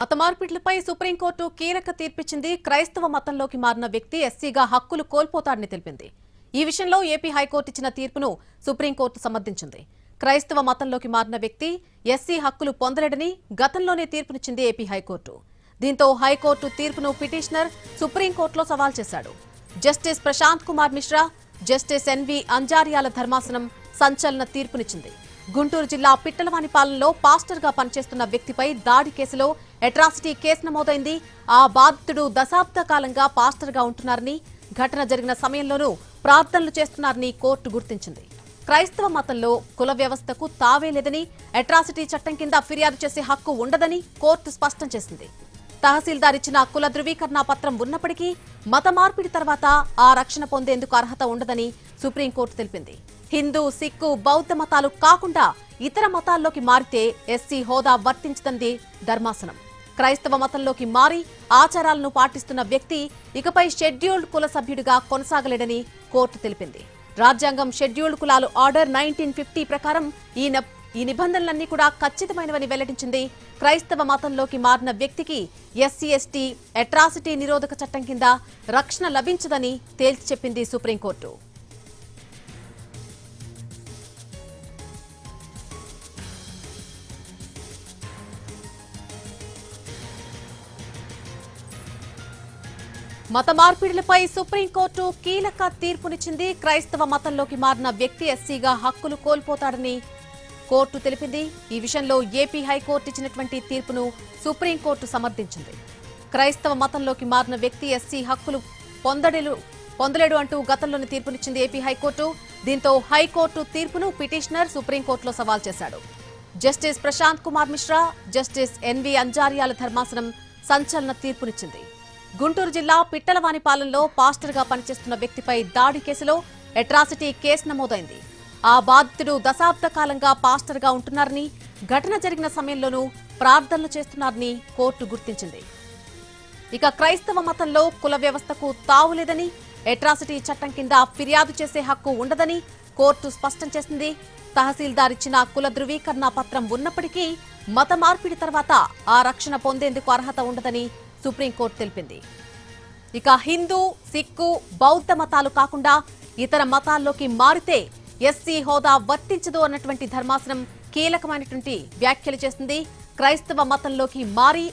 మత మార్పిడులపై సుప్రీంకోర్టు కీలక తీర్పిచ్చింది. క్రైస్తవ మతంలోకి మారిన వ్యక్తి ఎస్సీగా హక్కులు కోల్పోతాడని తెలిపింది. ఈ విషయంలో ఏపీ హైకోర్టు ఇచ్చిన తీర్పును సుప్రీంకోర్టు సమర్థించింది. క్రైస్తవ మతంలోకి మారిన వ్యక్తి ఎస్సీ హక్కులు పొందలేడని గతంలోనే తీర్పునిచ్చింది ఏపీ హైకోర్టు. దీంతో హైకోర్టు తీర్పును పిటిషనర్ సుప్రీంకోర్టులో సవాల్ చేశాడు. Justice Prashant Kumar Mishra, justice N V అంజారియాల ధర్మాసనం సంచలన తీర్పునిచ్చింది. గుంటూరు జిల్లా పిట్టలవానిపాలెంలో పాస్టర్గా పనిచేస్తున్న వ్యక్తిపై దాడి కేసులో అట్రాసిటీ కేసు నమోదైంది. ఆ బాధితుడు దశాబ్ద కాలంగా పాస్టర్గా ఉంటున్నారని, ఘటన జరిగిన సమయంలోనూ ప్రార్థనలు చేస్తున్నారని కోర్టు గుర్తించింది. క్రైస్తవ మతంలో కుల వ్యవస్థకు తావే లేదని, అట్రాసిటీ చట్టం కింద ఫిర్యాదు చేసే హక్కు ఉండదని కోర్టు స్పష్టం చేసింది. తహసీల్దార్ ఇచ్చిన కుల ధృవీకరణ పత్రం ఉన్నప్పటికీ మత మార్పిడి తర్వాత ఆ రక్షణ పొందేందుకు అర్హత ఉండదని సుప్రీంకోర్టు తెలిపింది. హిందూ, సిక్కు, బౌద్ధ మతాలు కాకుండా ఇతర మతాల్లోకి మారితే ఎస్సీ హోదా వర్తించదంది ధర్మాసనం. క్రైస్తవ మతంలోకి మారి ఆచారాలను పాటిస్తున్న వ్యక్తి ఇకపై షెడ్యూల్డ్ కుల సభ్యుడిగా కొనసాగలేడని కోర్టు తెలిపింది. రాజ్యాంగం షెడ్యూల్డ్ కులాలు ఆర్డర్ 1950 ప్రకారం ఈ నిబంధనలన్నీ కూడా ఖచ్చితమైనవని వెల్లడించింది. క్రైస్తవ మతంలోకి మారిన వ్యక్తికి ఎస్సీ ఎస్టీ అట్రాసిటీ నిరోధక చట్టం కింద రక్షణ లభించదని తేల్చి చెప్పింది సుప్రీంకోర్టు. మత మార్పిడులపై సుప్రీంకోర్టు కీలక తీర్పునిచ్చింది. క్రైస్తవ మతంలోకి మారిన వ్యక్తి ఎస్సీగా హక్కులు కోల్పోతాడని కోర్టు తెలిపింది. ఈ విషయంలో ఏపీ హైకోర్టు ఇచ్చినటువంటి తీర్పును సుప్రీంకోర్టు సమర్థించింది. క్రైస్తవ మతంలోకి మారిన వ్యక్తి ఎస్సీ హక్కులు పొందలేడు అంటూ గతంలోని తీర్పునిచ్చింది ఏపీ హైకోర్టు. దీంతో హైకోర్టు తీర్పును పిటిషనర్ సుప్రీంకోర్టులో సవాల్ చేశాడు. Justice Prashant Kumar Mishra, justice N V అంజారియాల ధర్మాసనం సంచలన తీర్పునిచ్చింది. గుంటూరు జిల్లా పిట్టలవానిపాలెంలో పాస్టర్గా పనిచేస్తున్న వ్యక్తిపై దాడి కేసులో అట్రాసిటీ కేసు నమోదైంది. ఆ బాధితుడు దశాబ్ద కాలంగా పాస్టర్గా ఉంటున్నారని, ఘటన జరిగిన సమయంలోనూ ప్రార్థనలు చేస్తున్నారని కోర్టు గుర్తించింది. ఇక క్రైస్తవ మతంలో కుల వ్యవస్థకు తావులేదని, అట్రాసిటీ చట్టం కింద ఫిర్యాదు చేసే హక్కు ఉండదని కోర్టు స్పష్టం చేసింది. తహసీల్దార్ ఇచ్చిన కుల ధృవీకరణ పత్రం ఉన్నప్పటికీ మత మార్పిడి తర్వాత ఆ రక్షణ పొందేందుకు అర్హత ఉండదని సుప్రీంకోర్టు తెలిపింది. ఇక హిందూ, సిక్కు, బౌద్ధ మతాలు కాకుండా ఇతర మతాల్లోకి మారితే ఎస్సీ హోదా వర్తించదు అన్నటువంటి ధర్మాసనం కీలకమైనటువంటి వ్యాఖ్యలు చేస్తుంది. క్రైస్తవ మతంలోకి మారి